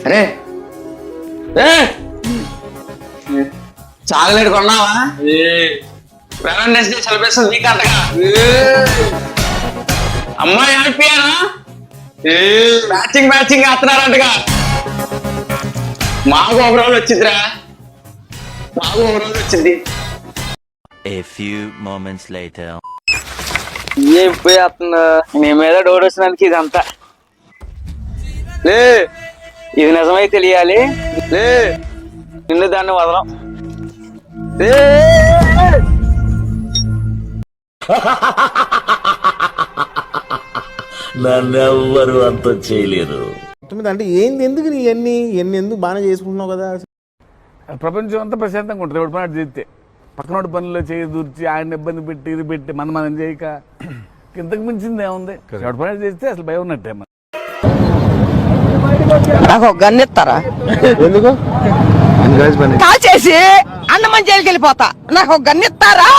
అరే చాక్లెట్ కొన్నావా? Valentine's day celebration week అంటగా. అమ్మాయి అయిపోయానా? మ్యాచింగ్ వేస్తున్నారంటగా. మాకు ఒక రోజు వచ్చిందిరా, మాకు ఒక రోజు వచ్చింది. A few moments later. ఏం పోయేస్తున్నా నీ మీద డౌట్ వచ్చినందుకు ఇదంతా. లే ఇది నిజమై తెలియాలి. లే నిన్ను దాన్ని వదలం. నన్నెవ్వరు అంత చేయలేరు. అంటే ఏంది, ఎందుకు నీ ఎన్ని ఎందుకు బాగానే చేసుకుంటున్నావు కదా. ప్రపంచం అంతా ప్రశాంతంగా ఉంటుంది ఎవడి పని చేస్తే. పక్కనోడి పనుల్లో చేయి దూర్చి ఆయన ఇబ్బంది పెట్టి ఇది పెట్టి మనం చేయక ఇంతకు మించింది ఏముంది. ఎవడి పని చేస్తే అసలు భయం ఉన్నట్టే. నాకు ఒక గన్ను ఇస్తారా? ఎందుకు కాల్ చేసి అన్నమని జైలుకి వెళ్ళిపోతా. నాకు ఒక గన్ను ఇస్తారా?